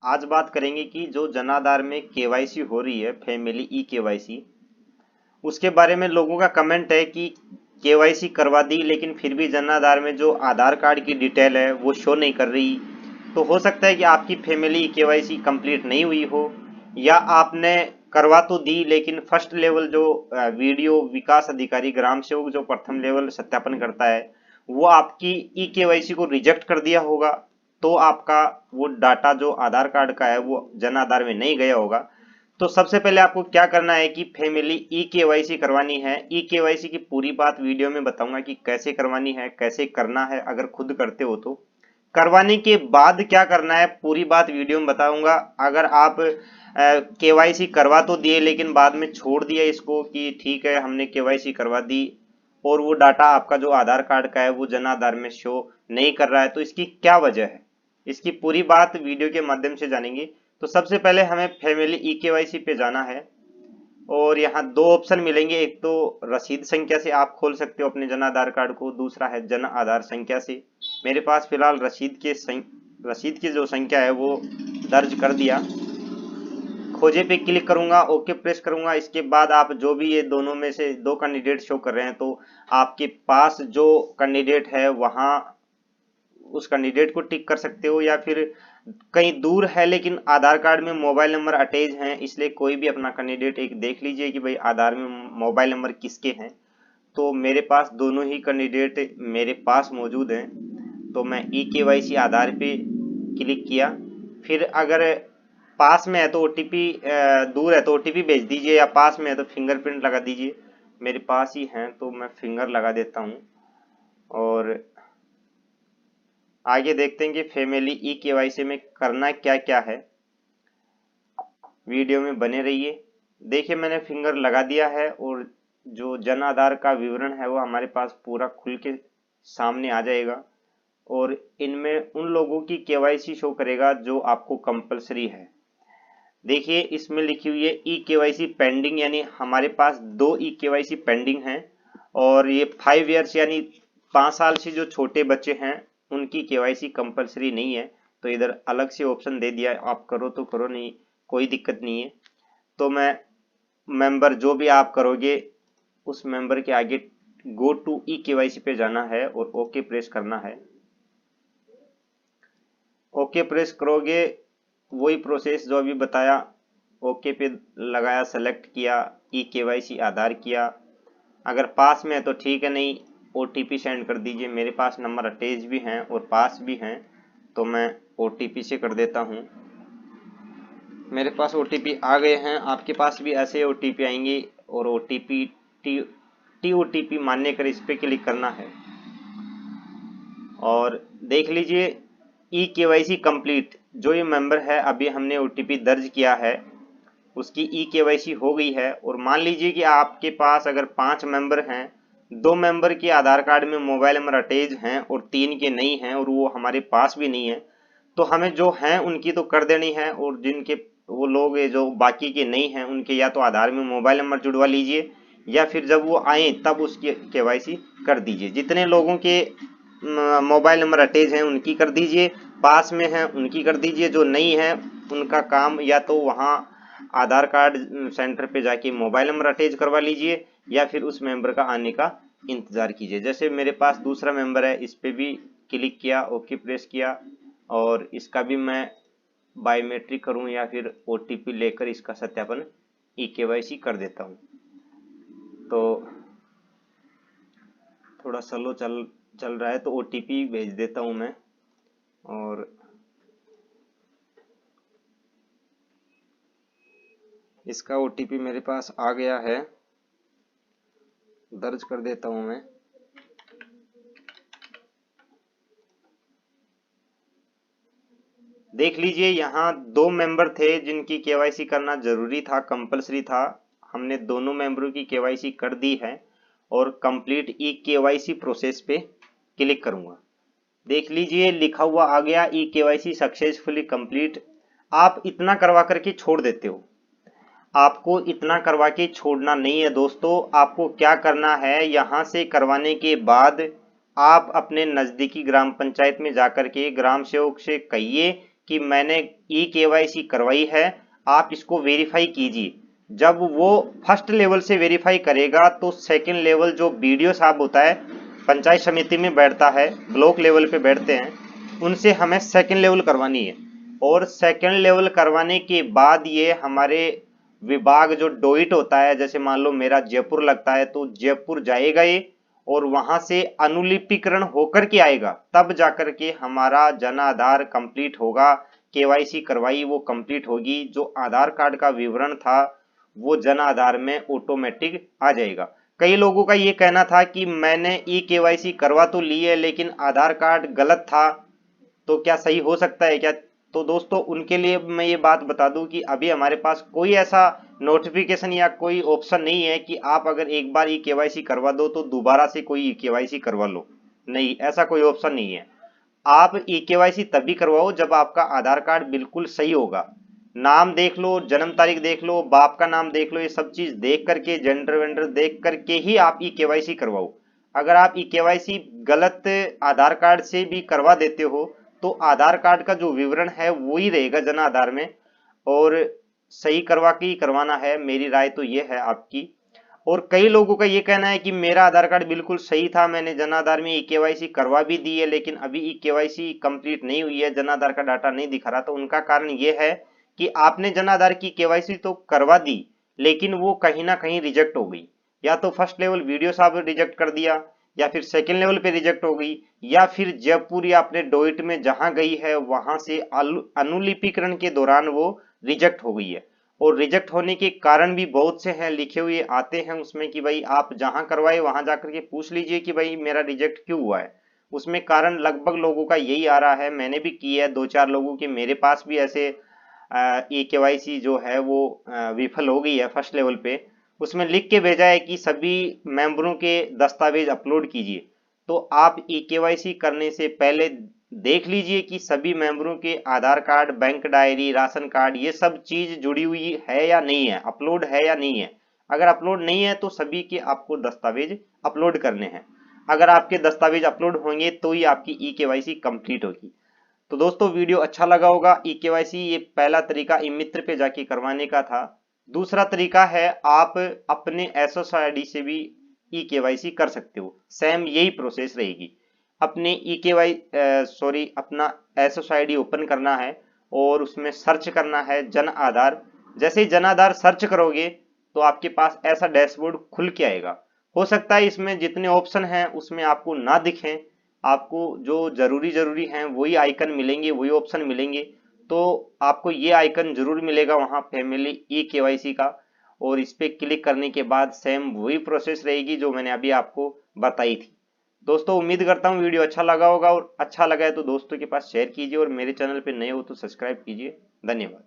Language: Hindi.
आज बात करेंगे कि जो जन आधार में केवाईसी हो रही है, फैमिली ई केवाईसी, उसके बारे में लोगों का कमेंट है कि केवाईसी करवा दी लेकिन फिर भी जन आधार में जो आधार कार्ड की डिटेल है वो शो नहीं कर रही। तो हो सकता है कि आपकी फैमिली ई केवाईसी कंप्लीट नहीं हुई हो, या आपने करवा तो दी लेकिन फर्स्ट लेवल जो वीडियो विकास अधिकारी ग्राम सेवक जो प्रथम लेवल सत्यापन करता है वो आपकी ई केवाईसी को रिजेक्ट कर दिया होगा। तो आपका वो डाटा जो आधार कार्ड का है वो जन आधार में नहीं गया होगा। तो सबसे पहले आपको क्या करना है कि फैमिली ई केवाईसी करवानी है। ई केवाईसी की पूरी बात वीडियो में बताऊंगा कि कैसे करवानी है, कैसे करना है। अगर खुद करते हो तो करवाने के बाद क्या करना है, पूरी बात वीडियो में बताऊंगा। अगर आप केवाईसी करवा तो दिए लेकिन बाद में छोड़ दिया इसको कि ठीक है हमने केवाईसी करवा दी और वो डाटा आपका जो आधार कार्ड का है वो जन आधार में शो नहीं कर रहा है, तो इसकी क्या वजह है, इसकी पूरी बात वीडियो के माध्यम से जानेंगे। तो सबसे पहले हमें फैमिली ई केवाईसी पे जाना है और यहाँ दो ऑप्शन मिलेंगे। एक तो रसीद संख्या से आप खोल सकते हो अपने जन आधार कार्ड को, दूसरा है जन आधार संख्या से। मेरे पास फिलहाल रसीद की जो संख्या है वो दर्ज कर दिया। खोजे पे क्लिक करूंगा, ओके प्रेस करूंगा। इसके बाद आप जो भी ये दोनों में से दो कैंडिडेट शो कर रहे हैं तो आपके पास जो कैंडिडेट है वहां उस कैंडिडेट को टिक कर सकते हो, या फिर कहीं दूर है लेकिन आधार कार्ड में मोबाइल नंबर अटैच हैं इसलिए कोई भी अपना कैंडिडेट एक देख लीजिए कि भाई आधार में मोबाइल नंबर किसके हैं। तो मेरे पास दोनों ही कैंडिडेट मेरे पास मौजूद हैं, तो मैं ई केवाईसी आधार पे क्लिक किया। फिर अगर पास में है तो ओटीपी, दूर है तो ओटीपी भेज दीजिए, या पास में है तो फिंगरप्रिंट लगा दीजिए। मेरे पास ही हैं तो मैं फिंगर लगा देता हूँ और आगे देखते हैं कि फैमिली ई केवाईसी में करना क्या क्या है। वीडियो में बने रहिए। देखिए मैंने फिंगर लगा दिया है और जो जन आधार का विवरण है वो हमारे पास पूरा खुल के सामने आ जाएगा और इनमें उन लोगों की केवाईसी शो करेगा जो आपको कंपलसरी है। देखिए इसमें लिखी हुई है ई केवाईसी पेंडिंग, यानी हमारे पास दो ई केवाईसी पेंडिंग हैं और ये 5 ईयर्स यानी 5 साल से जो छोटे बच्चे हैं उनकी केवाईसी कंपलसरी नहीं है। तो इधर अलग से ऑप्शन दे दिया है, आप करो तो करो, नहीं कोई दिक्कत नहीं है। तो मैं मेंबर जो भी आप करोगे उस मेंबर के आगे गो टू ई केवाईसी पे जाना है और ओके प्रेस करना है। ओके प्रेस करोगे वही प्रोसेस जो अभी बताया, ओके पे लगाया, सेलेक्ट किया, ई केवाईसी आधार किया। अगर पास में है तो ठीक है, नहीं ओटीपी सेंड कर दीजिए। मेरे पास नंबर अटैच भी हैं और पास भी हैं तो मैं ओटीपी से कर देता हूं। मेरे पास ओटीपी आ गए हैं, आपके पास भी ऐसे ओटीपी आएंगे और ओटीपी टी ओटीपी मान्य कर इस पे क्लिक करना है और देख लीजिए ई केवाईसी कंप्लीट। जो ये मेंबर है अभी हमने ओटीपी दर्ज किया है उसकी ई केवाईसी हो गई है। और मान लीजिए कि आपके पास अगर 5 मेंबर हैं, 2 मेंबर के आधार कार्ड में मोबाइल नंबर अटैच हैं और 3 के नहीं हैं और वो हमारे पास भी नहीं है, तो हमें जो हैं उनकी तो कर देनी है और जिनके वो लोग जो बाकी के नहीं हैं उनके या तो आधार में मोबाइल नंबर जुड़वा लीजिए या फिर जब वो आए तब उसकी केवाईसी कर दीजिए। जितने लोगों के मोबाइल नंबर अटैच हैं उनकी कर दीजिए, पास में हैं उनकी कर दीजिए, जो नहीं है उनका काम या तो वहाँ आधार कार्ड सेंटर पे जाके मोबाइल नंबर अटैच करवा लीजिए या फिर उस मेंबर का आने का इंतजार कीजिए। जैसे मेरे पास दूसरा मेंबर है, इस पे भी क्लिक किया, ओके प्रेस किया और इसका भी मैं बायोमेट्रिक करूं या फिर ओटीपी लेकर इसका सत्यापन ई केवाईसी कर देता हूं। तो थोड़ा स्लो चल रहा है तो ओटीपी भेज देता हूं मैं और इसका ओटीपी मेरे पास आ गया है, दर्ज कर देता हूं मैं। देख लीजिए यहाँ 2 मेंबर थे जिनकी केवाईसी करना जरूरी था, कंपलसरी था। हमने दोनों मेंबरों की केवाईसी कर दी है और कंप्लीट ई केवाईसी प्रोसेस पे क्लिक करूंगा। देख लीजिए लिखा हुआ आ गया ई केवाईसी सक्सेसफुली कंप्लीट। आप इतना करवा करके छोड़ देते हो, आपको इतना करवा के छोड़ना नहीं है दोस्तों। आपको क्या करना है, यहाँ से करवाने के बाद आप अपने नजदीकी ग्राम पंचायत में जाकर के ग्राम सेवक से कहिए कि मैंने ई केवाईसी करवाई है, आप इसको वेरीफाई कीजिए। जब वो फर्स्ट लेवल से वेरीफाई करेगा तो सेकंड लेवल जो बीडीओ साहब होता है, पंचायत समिति में बैठता है, ब्लॉक लेवल पे बैठते हैं, उनसे हमें सेकंड लेवल करवानी है। और सेकंड लेवल करवाने के बाद ये हमारे विभाग जो डोइट होता है, जैसे मान लो मेरा जयपुर लगता है तो जयपुर जाएगा ये, और वहां से अनुलिपिकरण होकर के आएगा, तब जाकर के हमारा जन आधार कंप्लीट होगा। केवाईसी करवाई वो कंप्लीट होगी, जो आधार कार्ड का विवरण था वो जन आधार में ऑटोमेटिक आ जाएगा। कई लोगों का ये कहना था कि मैंने ई केवाईसी करवा तो ली है लेकिन आधार कार्ड गलत था, तो क्या सही हो सकता है क्या? तो दोस्तों उनके लिए मैं ये बात बता दूं कि अभी हमारे पास कोई ऐसा नोटिफिकेशन या कोई ऑप्शन नहीं है कि आप अगर एक बार ई केवाईसी करवा दो तो दोबारा से कोई ई केवाईसी करवा लो। नहीं, ऐसा कोई ऑप्शन नहीं है। आप ई केवाईसी तभी करवाओ जब आपका आधार कार्ड बिल्कुल सही होगा। नाम देख लो, जन्म तारीख देख लो, बाप का नाम देख लो, ये सब चीज देख करके, जेंडर वेंडर देख करके ही आप ई केवाईसी करवाओ। अगर आप ई केवाईसी गलत आधार कार्ड से भी करवा देते हो तो आधार कार्ड का जो विवरण है वो ही रहेगा जन आधार में, और सही करवा के ही करवाना है। मेरी राय तो ये है आपकी। और कई लोगों का ये कहना है कि मेरा आधार कार्ड बिल्कुल सही था, मैंने जन आधार में ई केवाईसी करवा भी दी है लेकिन अभी ई केवाईसी कंप्लीट नहीं हुई है, जन आधार का डाटा नहीं दिखा रहा। तो उनका कारण ये है कि आपने जन आधार की केवाईसी तो करवा दी लेकिन वो कहीं ना कहीं रिजेक्ट हो गई। या तो फर्स्ट लेवल वीडियो साहब रिजेक्ट कर दिया, या फिर सेकेंड लेवल पे रिजेक्ट हो गई, या फिर जयपुर या अपने डोइट में जहां गई है वहां से अनुलिपिकरण के दौरान वो रिजेक्ट हो गई है। और रिजेक्ट होने के कारण भी बहुत से हैं, लिखे हुए आते हैं उसमें कि भाई आप जहां करवाए वहां जाकर के पूछ लीजिए कि भाई मेरा रिजेक्ट क्यों हुआ है। उसमें कारण लगभग लोगों का यही आ रहा है, मैंने भी की है, 2-4 लोगों के मेरे पास भी ऐसे ई केवाईसी जो है वो विफल हो गई है फर्स्ट लेवल पे। उसमें लिख के भेजा है कि सभी मेंबरों के दस्तावेज अपलोड कीजिए। तो आप ई केवाईसी करने से पहले देख लीजिए कि सभी मेंबरों के Aadhaar card, bank diary, ration card, ये सब चीज जुड़ी हुई है या नहीं है, अपलोड है या नहीं है। अगर अपलोड नहीं है तो सभी के आपको दस्तावेज अपलोड करने हैं। अगर आपके दस्तावेज अपलोड होंगे तो ही आपकी ई केवाईसी कंप्लीट होगी। तो दोस्तों वीडियो अच्छा लगा होगा। ई केवाईसी ये पहला तरीका ई मित्र पे जाके करवाने का था। दूसरा तरीका है आप अपने एसएसआई आईडी से भी ई केवाईसी कर सकते हो, सेम यही प्रोसेस रहेगी। अपने अपना एसएसआई आईडी ओपन करना है और उसमें सर्च करना है जन आधार। जैसे ही जन आधार सर्च करोगे तो आपके पास ऐसा डैशबोर्ड खुल के आएगा। हो सकता है इसमें जितने ऑप्शन हैं उसमें आपको ना दिखें, आपको जो जरूरी हैं वही आइकन मिलेंगे, वही ऑप्शन मिलेंगे। तो आपको ये आइकन जरूर मिलेगा वहां फैमिली ई केवाईसी का, और इस पे क्लिक करने के बाद सेम वही प्रोसेस रहेगी जो मैंने अभी आपको बताई थी। दोस्तों उम्मीद करता हूँ वीडियो अच्छा लगा होगा, और अच्छा लगा है तो दोस्तों के पास शेयर कीजिए, और मेरे चैनल पे नए हो तो सब्सक्राइब कीजिए। धन्यवाद।